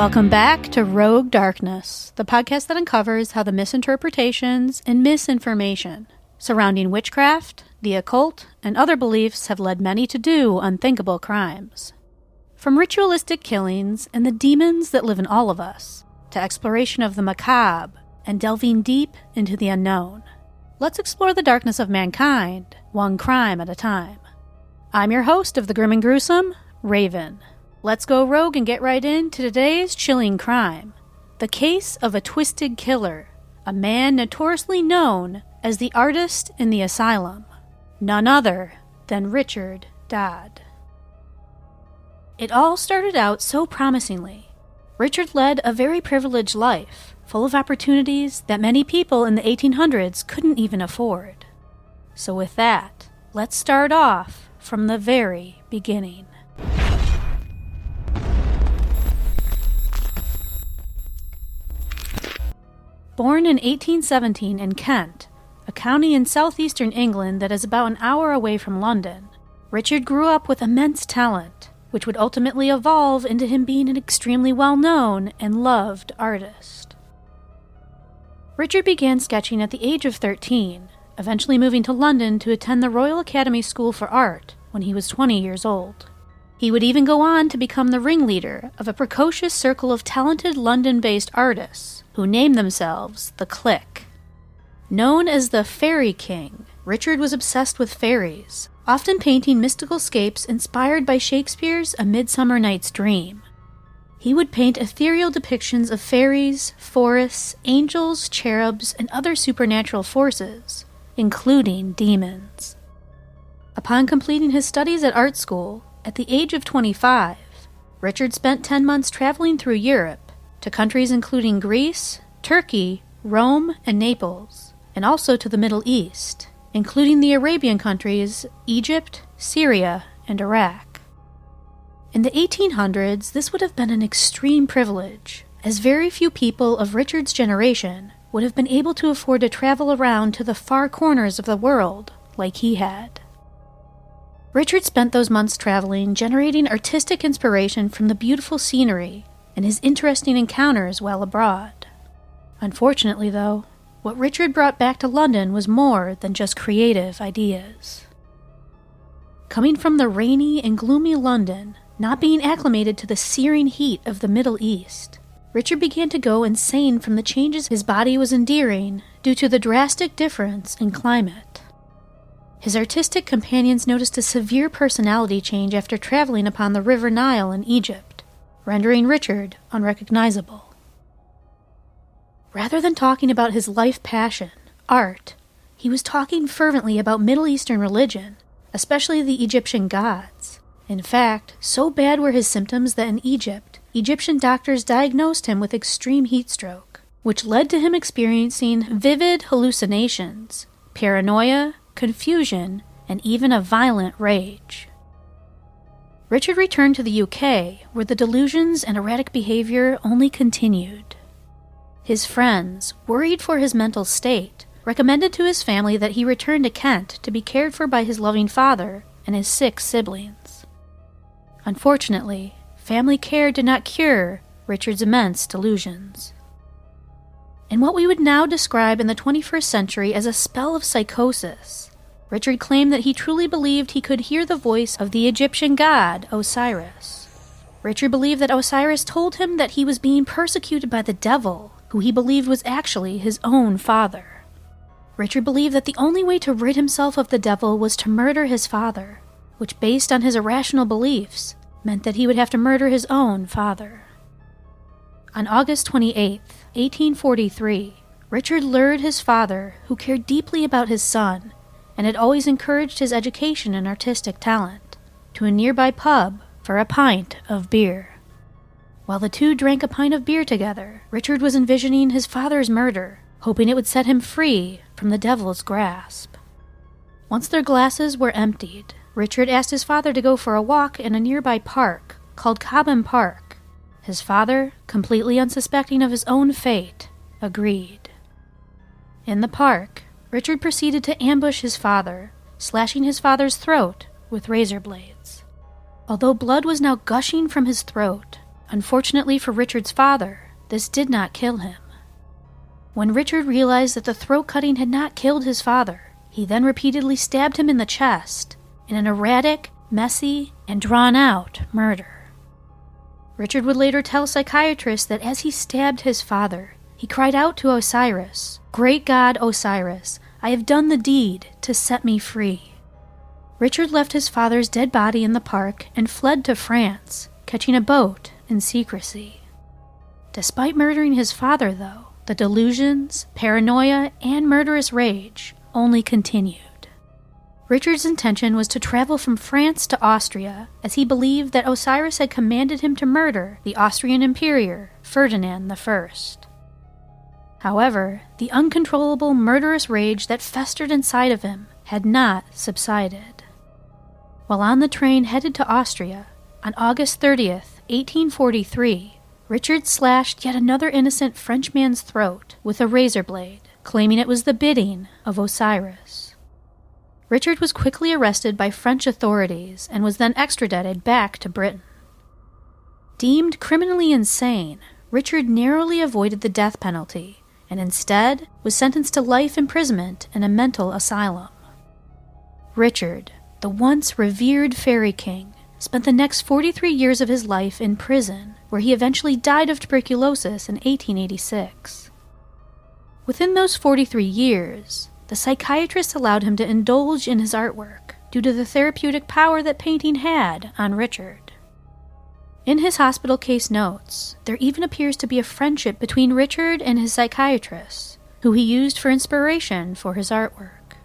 Welcome back to Rogue Darkness, the podcast that uncovers how the misinterpretations and misinformation surrounding witchcraft, the occult, and other beliefs have led many to do unthinkable crimes. From ritualistic killings and the demons that live in all of us, to exploration of the macabre and delving deep into the unknown. Let's explore the darkness of mankind, one crime at a time. I'm your host of The Grim and Gruesome, Raven. Let's go rogue and get right into today's chilling crime. The case of a twisted killer, a man notoriously known as the artist in the asylum. None other than Richard Dodd. It all started out so promisingly. Richard led a very privileged life, full of opportunities that many people in the 1800s couldn't even afford. So with that, let's start off from the very beginning. Born in 1817 in Kent, a county in southeastern England that is about an hour away from London, Richard grew up with immense talent, which would ultimately evolve into him being an extremely well-known and loved artist. Richard began sketching at the age of 13, eventually moving to London to attend the Royal Academy School for Art when he was 20 years old. He would even go on to become the ringleader of a precocious circle of talented London-based artists who named themselves the Clique. Known as the Fairy King, Richard was obsessed with fairies, often painting mystical scapes inspired by Shakespeare's A Midsummer Night's Dream. He would paint ethereal depictions of fairies, forests, angels, cherubs, and other supernatural forces, including demons. Upon completing his studies at art school, at the age of 25, Richard spent 10 months traveling through Europe to countries including Greece, Turkey, Rome, and Naples, and also to the Middle East, including the Arabian countries Egypt, Syria, and Iraq. In the 1800s, this would have been an extreme privilege, as very few people of Richard's generation would have been able to afford to travel around to the far corners of the world like he had. Richard spent those months traveling, generating artistic inspiration from the beautiful scenery and his interesting encounters while abroad. Unfortunately, though, what Richard brought back to London was more than just creative ideas. Coming from the rainy and gloomy London, not being acclimated to the searing heat of the Middle East, Richard began to go insane from the changes his body was enduring due to the drastic difference in climate. His artistic companions noticed a severe personality change after traveling upon the River Nile in Egypt, rendering Richard unrecognizable. Rather than talking about his life passion, art, he was talking fervently about Middle Eastern religion, especially the Egyptian gods. In fact, so bad were his symptoms that in Egypt, Egyptian doctors diagnosed him with extreme heat stroke, which led to him experiencing vivid hallucinations, paranoia, confusion, and even a violent rage. Richard returned to the UK, where the delusions and erratic behavior only continued. His friends, worried for his mental state, recommended to his family that he return to Kent to be cared for by his loving father and his 6 siblings. Unfortunately, family care did not cure Richard's immense delusions. In what we would now describe in the 21st century as a spell of psychosis, Richard claimed that he truly believed he could hear the voice of the Egyptian god Osiris. Richard believed that Osiris told him that he was being persecuted by the devil, who he believed was actually his own father. Richard believed that the only way to rid himself of the devil was to murder his father, which, based on his irrational beliefs, meant that he would have to murder his own father. On August 28, 1843, Richard lured his father, who cared deeply about his son and had always encouraged his education and artistic talent, to a nearby pub for a pint of beer. While the two drank a pint of beer together, Richard was envisioning his father's murder, hoping it would set him free from the devil's grasp. Once their glasses were emptied, Richard asked his father to go for a walk in a nearby park called Cobham Park. His father, completely unsuspecting of his own fate, agreed. In the park, Richard proceeded to ambush his father, slashing his father's throat with razor blades. Although blood was now gushing from his throat, Unfortunately for Richard's father, this did not kill him. When Richard realized that the throat cutting had not killed his father, he then repeatedly stabbed him in the chest in an erratic, messy, and drawn-out murder. Richard would later tell psychiatrists that as he stabbed his father, he cried out to Osiris, "Great God Osiris, I have done the deed to set me free." Richard left his father's dead body in the park and fled to France, catching a boat in secrecy. Despite murdering his father, though, the delusions, paranoia, and murderous rage only continued. Richard's intention was to travel from France to Austria, as he believed that Osiris had commanded him to murder the Austrian Emperor, Ferdinand I. However, the uncontrollable murderous rage that festered inside of him had not subsided. While on the train headed to Austria, on August 30th, 1843, Richard slashed yet another innocent Frenchman's throat with a razor blade, claiming it was the bidding of Osiris. Richard was quickly arrested by French authorities and was then extradited back to Britain. Deemed criminally insane, Richard narrowly avoided the death penalty and instead was sentenced to life imprisonment in a mental asylum. Richard, the once revered fairy king, spent the next 43 years of his life in prison, where he eventually died of tuberculosis in 1886. Within those 43 years, the psychiatrist allowed him to indulge in his artwork due to the therapeutic power that painting had on Richard. In his hospital case notes, there even appears to be a friendship between Richard and his psychiatrist, who he used for inspiration for his artwork.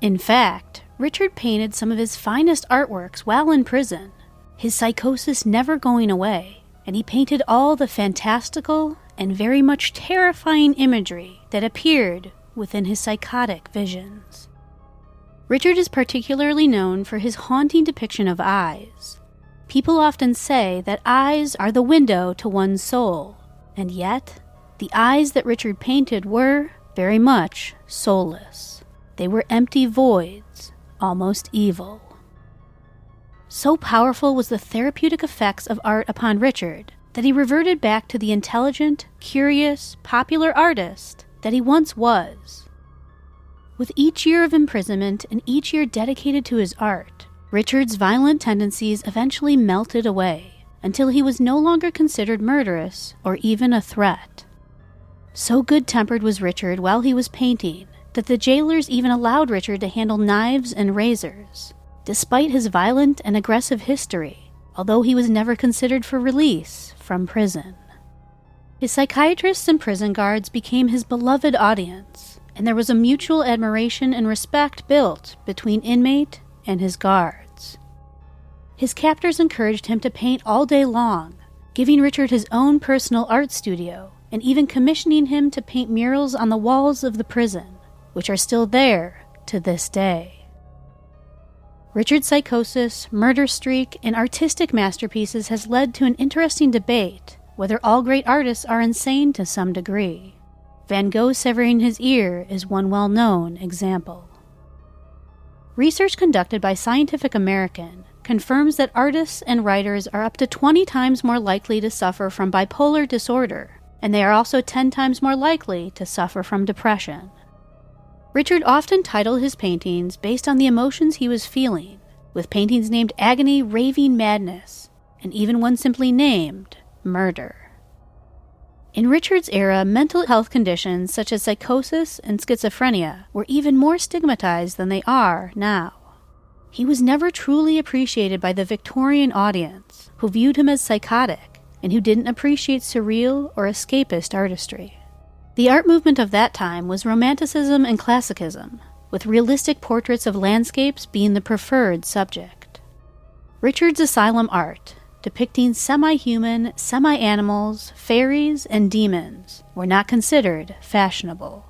In fact, Richard painted some of his finest artworks while in prison, his psychosis never going away, and he painted all the fantastical and very much terrifying imagery that appeared within his psychotic visions. Richard is particularly known for his haunting depiction of eyes. People often say that eyes are the window to one's soul, and yet, the eyes that Richard painted were, very much, soulless. They were empty voids, almost evil. So powerful was the therapeutic effects of art upon Richard that he reverted back to the intelligent, curious, popular artist that he once was. With each year of imprisonment and each year dedicated to his art, Richard's violent tendencies eventually melted away until he was no longer considered murderous or even a threat. So good-tempered was Richard while he was painting that the jailers even allowed Richard to handle knives and razors, despite his violent and aggressive history, although he was never considered for release from prison. His psychiatrists and prison guards became his beloved audience, and there was a mutual admiration and respect built between inmate and his guards. His captors encouraged him to paint all day long, giving Richard his own personal art studio, and even commissioning him to paint murals on the walls of the prison, which are still there to this day. Richard's psychosis, murder streak, and artistic masterpieces has led to an interesting debate whether all great artists are insane to some degree. Van Gogh severing his ear is one well-known example. Research conducted by Scientific American confirms that artists and writers are up to 20 times more likely to suffer from bipolar disorder, and they are also 10 times more likely to suffer from depression. Richard often titled his paintings based on the emotions he was feeling, with paintings named Agony, Raving Madness, and even one simply named Murder. In Richard's era, mental health conditions such as psychosis and schizophrenia were even more stigmatized than they are now. He was never truly appreciated by the Victorian audience, who viewed him as psychotic and who didn't appreciate surreal or escapist artistry. The art movement of that time was Romanticism and Classicism, with realistic portraits of landscapes being the preferred subject. Richard's asylum art, depicting semi-human, semi-animals, fairies, and demons, were not considered fashionable.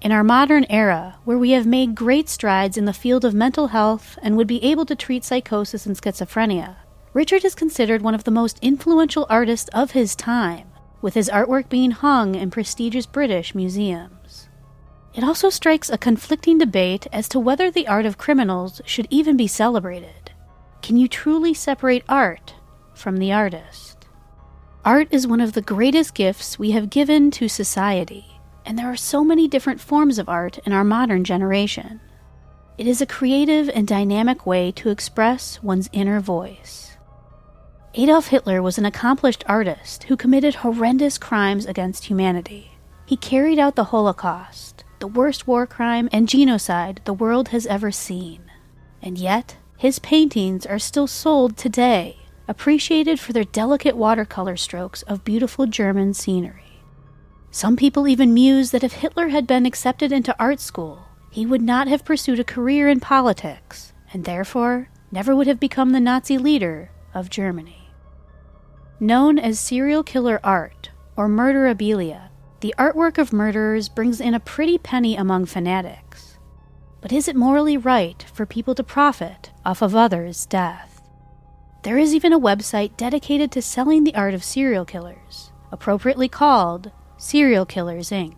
In our modern era, where we have made great strides in the field of mental health and would be able to treat psychosis and schizophrenia, Richard is considered one of the most influential artists of his time, with his artwork being hung in prestigious British museums. It also strikes a conflicting debate as to whether the art of criminals should even be celebrated. Can you truly separate art from the artist? Art is one of the greatest gifts we have given to society, and there are so many different forms of art in our modern generation. It is a creative and dynamic way to express one's inner voice. Adolf Hitler was an accomplished artist who committed horrendous crimes against humanity. He carried out the Holocaust, the worst war crime and genocide the world has ever seen. And yet, his paintings are still sold today, appreciated for their delicate watercolor strokes of beautiful German scenery. Some people even muse that if Hitler had been accepted into art school, he would not have pursued a career in politics, and therefore never would have become the Nazi leader of Germany. Known as serial killer art, or murderabilia, the artwork of murderers brings in a pretty penny among fanatics. But is it morally right for people to profit off of others' death? There is even a website dedicated to selling the art of serial killers, appropriately called Serial Killers, Inc.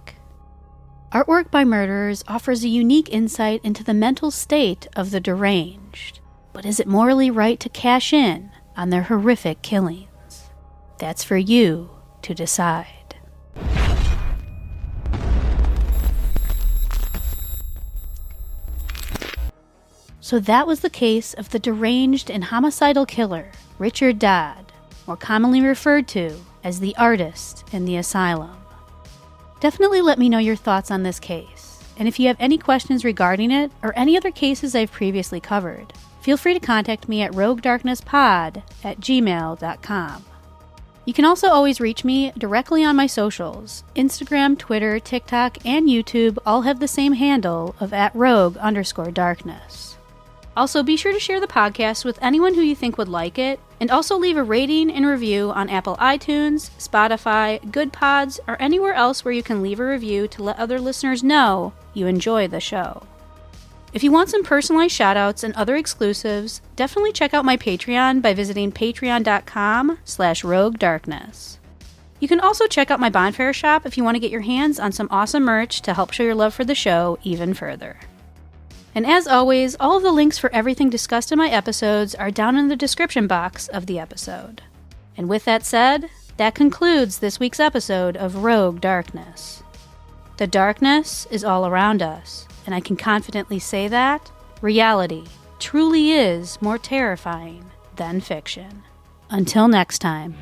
Artwork by murderers offers a unique insight into the mental state of the deranged. But is it morally right to cash in on their horrific killings? That's for you to decide. So that was the case of the deranged and homicidal killer, Richard Dodd, more commonly referred to as the artist in the asylum. Definitely let me know your thoughts on this case, and if you have any questions regarding it or any other cases I've previously covered, feel free to contact me at roguedarknesspod@gmail.com. You can also always reach me directly on my socials. Instagram, Twitter, TikTok, and YouTube all have the same handle of @rogue_darkness. Also, be sure to share the podcast with anyone who you think would like it, and also leave a rating and review on Apple iTunes, Spotify, Good Pods, or anywhere else where you can leave a review to let other listeners know you enjoy the show. If you want some personalized shoutouts and other exclusives, definitely check out my Patreon by visiting patreon.com/roguedarkness. You can also check out my Bonfire shop if you want to get your hands on some awesome merch to help show your love for the show even further. And as always, all of the links for everything discussed in my episodes are down in the description box of the episode. And with that said, that concludes this week's episode of Rogue Darkness. The darkness is all around us, and I can confidently say that reality truly is more terrifying than fiction. Until next time.